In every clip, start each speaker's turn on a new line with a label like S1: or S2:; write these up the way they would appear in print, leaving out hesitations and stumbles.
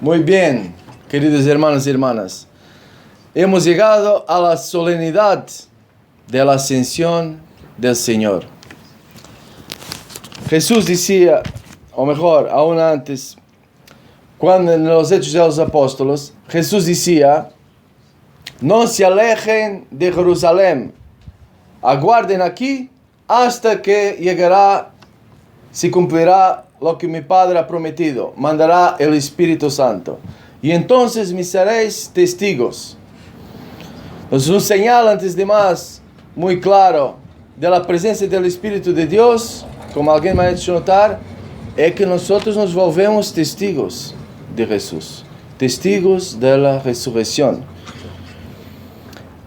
S1: Muy bien, queridos hermanos y hermanas. Hemos llegado a la solemnidad de la ascensión del Señor. Jesús decía, o mejor, aún antes, cuando en los Hechos de los Apóstoles, Jesús decía, no se alejen de Jerusalén, aguarden aquí hasta que se cumplirá lo que mi Padre ha prometido, mandará el Espíritu Santo. Y entonces me seréis testigos. Entonces un señal antes de más, muy claro, de la presencia del Espíritu de Dios, como alguien me ha hecho notar, es que nosotros nos volvemos testigos de Jesús, testigos de la resurrección.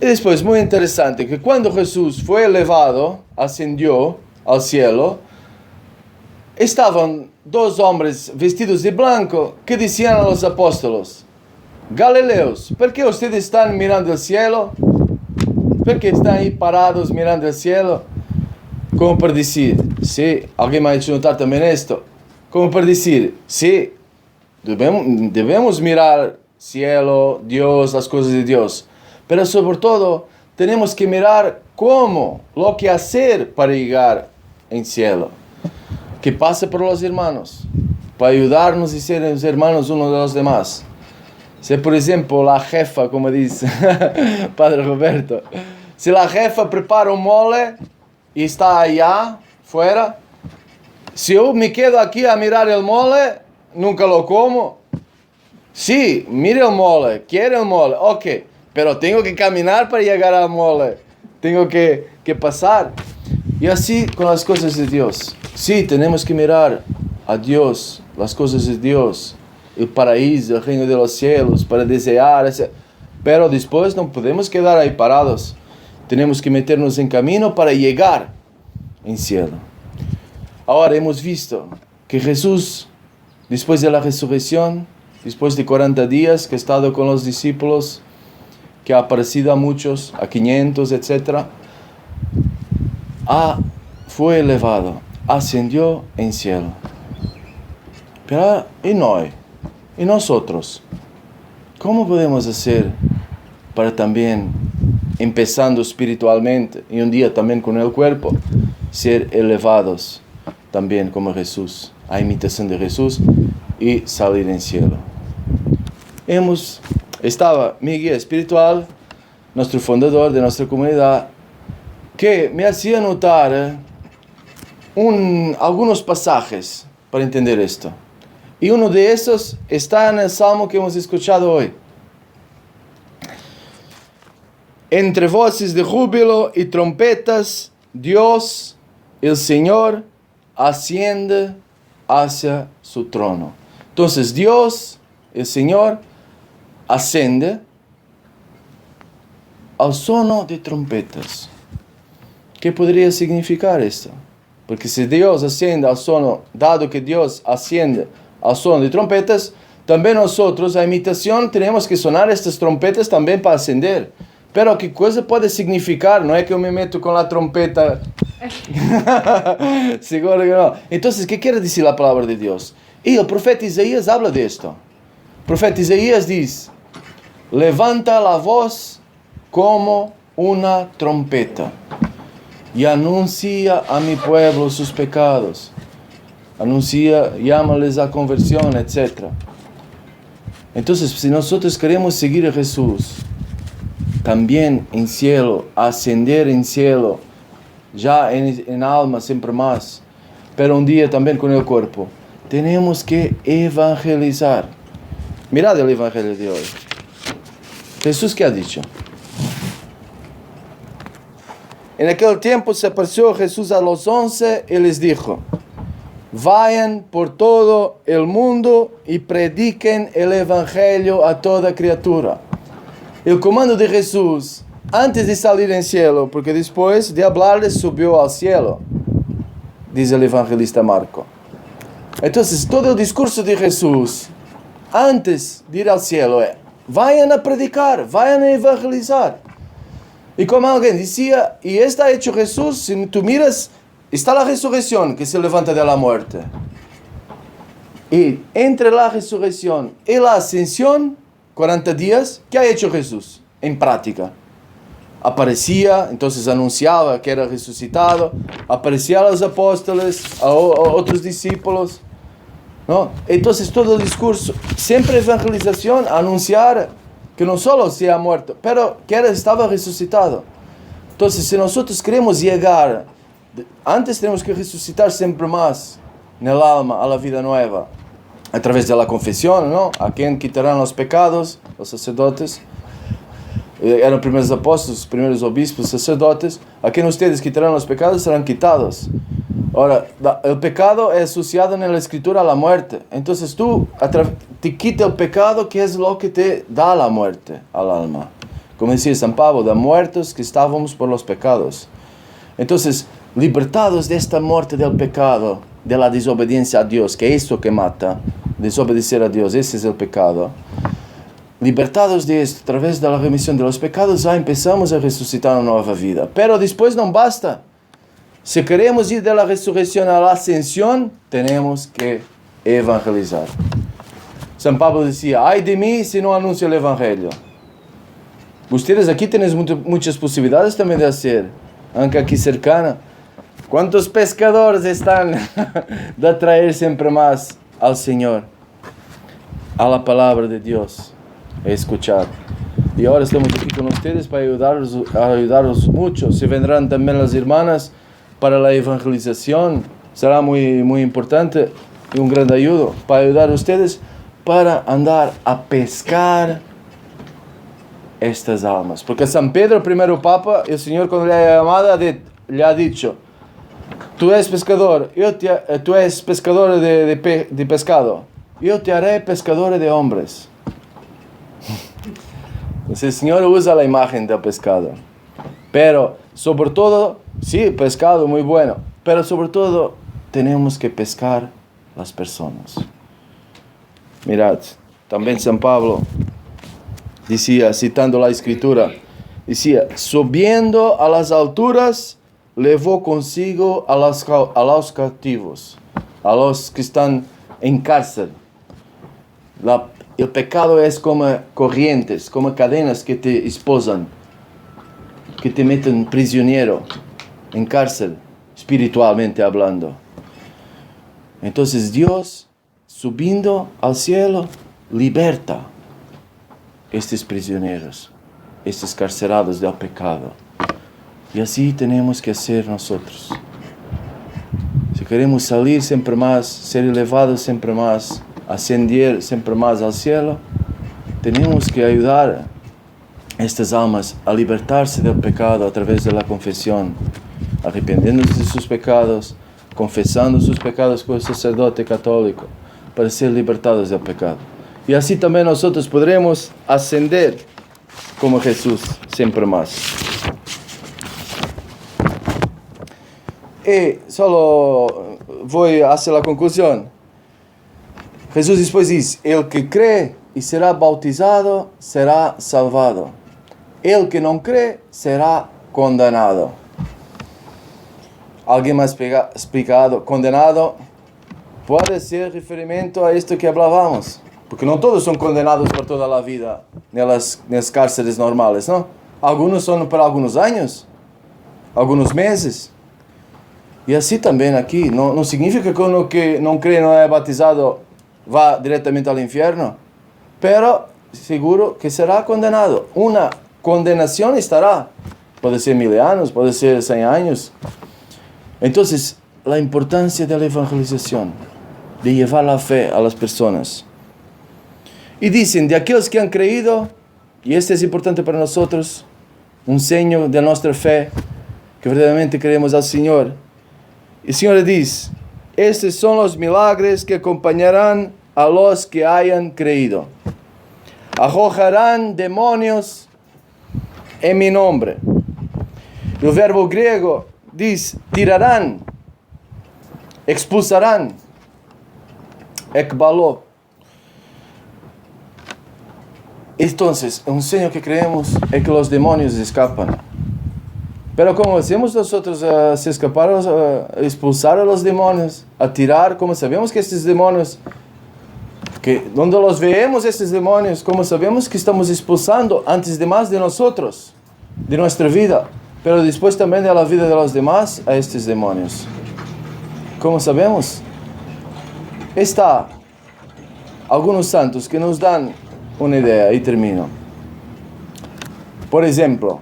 S1: Y después, muy interesante, que cuando Jesús fue elevado, ascendió al cielo, estaban dos hombres vestidos de blanco que decían a los apóstoles, Galileos, ¿por qué ustedes están mirando el cielo? ¿Por qué están ahí parados mirando el cielo? Como para decir, sí, alguien me ha hecho notar también esto, como para decir, sí, debemos mirar cielo, Dios, las cosas de Dios, pero sobre todo tenemos que mirar cómo, lo que hacer para llegar en cielo. Que pasa por los hermanos, para ayudarnos y ser hermanos unos de los demás. Si por ejemplo la jefa, como dice Padre Roberto, si la jefa prepara un mole y está allá fuera, si yo me quedo aquí a mirar el mole, nunca lo como. Sí, mire el mole, quiere el mole, ok, pero tengo que caminar para llegar al mole, tengo que pasar. Y así con las cosas de Dios. Sí, tenemos que mirar a Dios, las cosas de Dios, el paraíso, el reino de los cielos, para desear, pero después no podemos quedar ahí parados. Tenemos que meternos en camino para llegar en cielo. Ahora hemos visto que Jesús, después de la resurrección, después de 40 días que ha estado con los discípulos, que ha aparecido a muchos, a 500, etc., fue elevado, ascendió en cielo. Pero ¿y nosotros? ¿Cómo podemos hacer para también, empezando espiritualmente y un día también con el cuerpo, ser elevados también como Jesús, a imitación de Jesús y salir en cielo? Estaba mi guía espiritual, nuestro fundador de nuestra comunidad, que me hacía notar algunos pasajes para entender esto. Y uno de esos está en el Salmo que hemos escuchado hoy. Entre voces de júbilo y trompetas, Dios, el Señor, asciende hacia su trono. Entonces Dios, el Señor, asciende al sono de trompetas. ¿Qué podría significar esto? Porque si Dios asciende al sono, dado que Dios asciende al sono de trompetas, también nosotros, a imitación, tenemos que sonar estas trompetas también para ascender. Pero ¿qué cosa puede significar? No es que yo me meto con la trompeta. Seguro que no. Entonces, ¿qué quiere decir la palabra de Dios? Y el profeta Isaías habla de esto. El profeta Isaías dice, levanta la voz como una trompeta y anuncia a mi pueblo sus pecados, llámales a conversión, etc. Entonces, si nosotros queremos seguir a Jesús, también en cielo, ascender en cielo, ya en alma siempre más, pero un día también con el cuerpo, tenemos que evangelizar. Mirad el evangelio de hoy. Jesús, ¿qué ha dicho? En aquel tiempo se apareció Jesús a los 11 y les dijo, vayan por todo el mundo y prediquen el evangelio a toda criatura. El comando de Jesús antes de salir en cielo, porque después de hablarles subió al cielo, dice el evangelista Marco. Entonces todo el discurso de Jesús antes de ir al cielo es, vayan a predicar, vayan a evangelizar. Y como alguien decía, y está hecho Jesús, si tú miras, está la resurrección que se levanta de la muerte. Y entre la resurrección y la ascensión, 40 días, ¿qué ha hecho Jesús en práctica? Aparecía, entonces anunciaba que era resucitado, aparecía a los apóstoles, a otros discípulos, ¿no? Entonces todo el discurso, siempre evangelización, anunciar que no solo se ha muerto, pero que estaba resucitado. Entonces, si nosotros queremos llegar, antes tenemos que resucitar siempre más en el alma a la vida nueva, a través de la confesión, ¿no? A quien quitarán los pecados, los sacerdotes. Eran primeros apóstoles, primeros obispos, sacerdotes. A quien ustedes quitarán los pecados, serán quitados. Ahora, el pecado es asociado en la escritura a la muerte. Entonces tú te quita el pecado, que es lo que te da la muerte al alma. Como decía San Pablo, de muertos que estábamos por los pecados. Entonces, libertados de esta muerte del pecado, de la desobediencia a Dios, que es esto que mata, desobedecer a Dios, ese es el pecado. Libertados de esto, a través de la remisión de los pecados, ya empezamos a resucitar una nueva vida. Pero después no basta. Si queremos ir de la resurrección a la ascensión, tenemos que evangelizar. San Pablo decía, ay de mí si no anuncio el evangelio. Ustedes aquí tienen muchas posibilidades también de hacer, aunque aquí cercana. ¿Cuántos pescadores están de atraer siempre más al Señor, a la palabra de Dios, a escuchar? Y ahora estamos aquí con ustedes para ayudarlos mucho. Se vendrán también las hermanas para la evangelización. Será muy, muy importante y un gran ayuda para ayudar a ustedes para andar a pescar estas almas. Porque San Pedro, el primero papa, el Señor cuando le ha llamado le ha dicho, tú eres pescador, tú eres pescador de pescado, yo te haré pescador de hombres. Entonces el Señor usa la imagen del pescado. Pero sobre todo, sí, pescado muy bueno, pero sobre todo tenemos que pescar las personas. Mirad, también San Pablo decía, citando la escritura, decía, subiendo a las alturas, llevó consigo a los cautivos, a los que están en cárcel. El pecado es como corrientes, como cadenas que te esposan, que te meten prisionero en cárcel, espiritualmente hablando. Entonces Dios, subiendo al cielo, liberta estos prisioneros, estos carcerados del pecado. Y así tenemos que hacer nosotros. Si queremos salir siempre más, ser elevados siempre más, ascender siempre más al cielo, tenemos que ayudar a estas almas a libertarse del pecado a través de la confesión, arrepentiéndose de sus pecados, confesando sus pecados con el sacerdote católico, para ser libertados del pecado. Y así también nosotros podremos ascender como Jesús siempre más. Y solo voy hacia la conclusión. Jesús después dice, el que cree y será bautizado será salvado. El que no cree será condenado. ¿Alguien más ha explicado? Condenado puede ser referimiento a esto que hablábamos. Porque no todos son condenados por toda la vida en las cárceles normales, ¿no? Algunos son por algunos años, algunos meses. Y así también aquí. No significa que uno que no cree, no es bautizado, va directamente al infierno. Pero seguro que será condenado. Una condenación estará. Puede ser 1000 años, puede ser 100 años. Entonces, la importancia de la evangelización, de llevar la fe a las personas. Y dicen, de aquellos que han creído, y este es importante para nosotros, un signo de nuestra fe, que verdaderamente creemos al Señor. El Señor dice, estos son los milagros que acompañarán a los que hayan creído. Arrojarán demonios en mi nombre. El verbo griego dice, tirarán, expulsarán, ekbaló. Entonces, un signo que creemos es que los demonios escapan. Pero ¿cómo hacemos nosotros se escapar, a expulsar a los demonios, a tirar? ¿Cómo sabemos que estos demonios Que donde los vemos estos demonios, como sabemos que estamos expulsando antes de más de nosotros, de nuestra vida, pero después también de la vida de los demás a estos demonios. Como sabemos, está algunos santos que nos dan una idea y termino. Por ejemplo,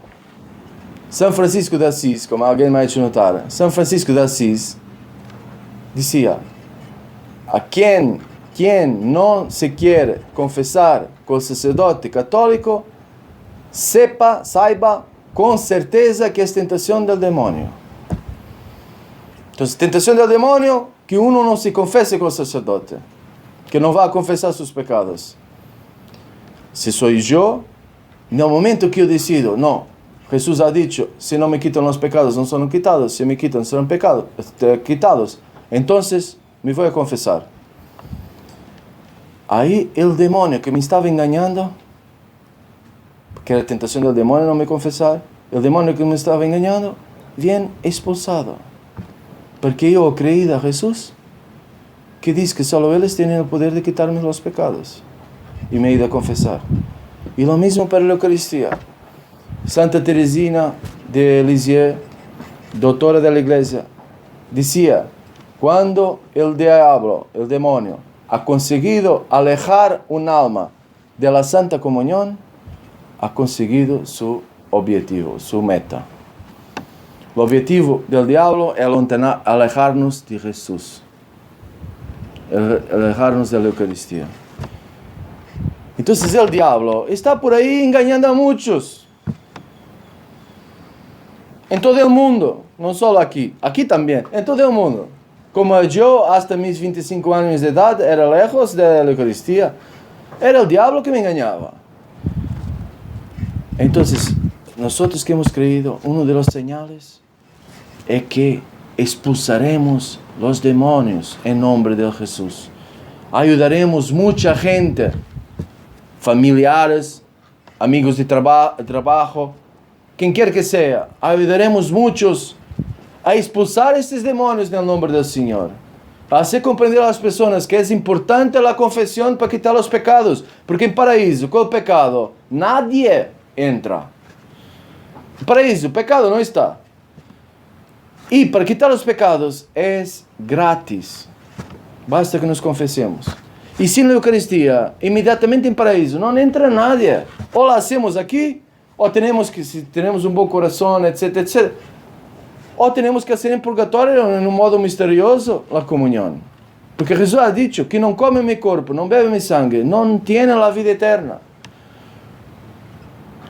S1: San Francisco de Asís, como alguien me ha hecho notar, San Francisco de Asís decía, a quien no se quiere confesar con el sacerdote católico, saiba con certeza que es tentación del demonio. Entonces, tentación del demonio, que uno no se confese con el sacerdote, que no va a confesar sus pecados. Si soy yo, en el momento que yo decido, no, Jesús ha dicho, si no me quitan los pecados, no son quitados, si me quitan, serán quitados, entonces me voy a confesar. Ahí el demonio que me estaba engañando, que era la tentación del demonio no me confesar, el demonio que me estaba engañando, bien expulsado. Porque yo he creído a Jesús, que dice que solo Él tiene el poder de quitarme los pecados. Y me he ido a confesar. Y lo mismo para la Eucaristía. Santa Teresina de Lisieux, doctora de la Iglesia, decía, cuando el diablo, el demonio, ha conseguido alejar un alma de la Santa Comunión, ha conseguido su objetivo, su meta. El objetivo del diablo es alejarnos de Jesús, alejarnos de la Eucaristía. Entonces el diablo está por ahí engañando a muchos. En todo el mundo, no solo aquí también, en todo el mundo. Como yo, hasta mis 25 años de edad, era lejos de la Eucaristía. Era el diablo que me engañaba. Entonces, nosotros que hemos creído, uno de los señales es que expulsaremos los demonios en nombre de Jesús. Ayudaremos mucha gente, familiares, amigos de trabajo, quien quiera que sea. Ayudaremos muchos a expulsar estos demonios en el nombre del Señor. A hacer comprender a las personas que es importante la confesión para quitar los pecados. Porque en paraíso, con el pecado, nadie entra. En paraíso, el pecado no está. Y para quitar los pecados es gratis. Basta que nos confesemos. Y sin la Eucaristía, inmediatamente en paraíso, no entra nadie. O la hacemos aquí, o tenemos que, si tenemos un buen corazón, etc., etc., o tenemos que hacer en purgatorio en un modo misterioso la comunión. Porque Jesús ha dicho que no come mi cuerpo, no bebe mi sangre, no tiene la vida eterna.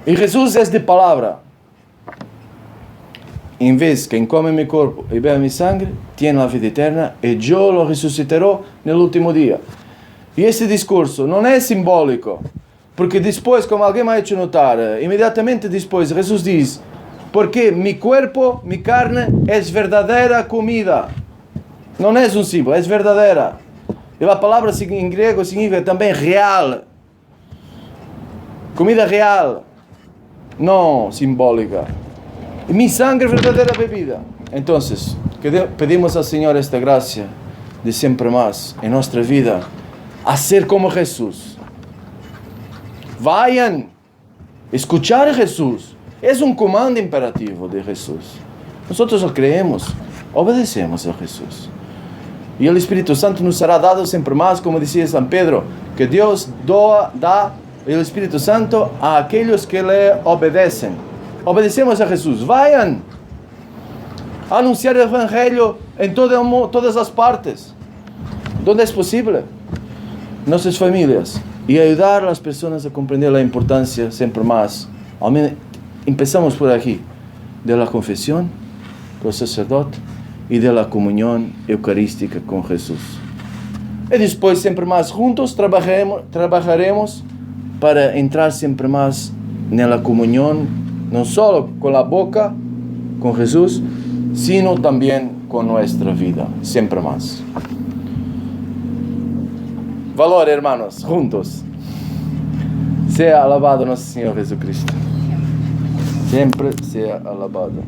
S1: Y Jesús es de palabra. En vez quien come mi cuerpo y bebe mi sangre, tiene la vida eterna y yo lo resucitaré en el último día. Y ese discurso no es simbólico. Porque después, como alguien me ha hecho notar, inmediatamente después Jesús dice, porque mi cuerpo, mi carne es verdadera comida. No es un símbolo, es verdadera. Y la palabra en griego significa también real. Comida real, no simbólica. Y mi sangre es verdadera bebida. Entonces, pedimos al Señor esta gracia de siempre más en nuestra vida, hacer como Jesús. Vayan, escuchar a Jesús. Es un comando imperativo de Jesús. Nosotros lo creemos, obedecemos a Jesús. Y el Espíritu Santo nos será dado siempre más, como decía San Pedro, que Dios da el Espíritu Santo a aquellos que le obedecen. Obedecemos a Jesús. Vayan a anunciar el Evangelio en todas las partes, donde es posible, nuestras familias, y ayudar a las personas a comprender la importancia siempre más. Empezamos por aquí, de la confesión con el sacerdote y de la comunión eucarística con Jesús. Y después siempre más juntos trabajaremos para entrar siempre más en la comunión, no solo con la boca, con Jesús, sino también con nuestra vida, siempre más. Valor, hermanos, juntos. Sea alabado nuestro Señor Jesucristo. Siempre sea alabado.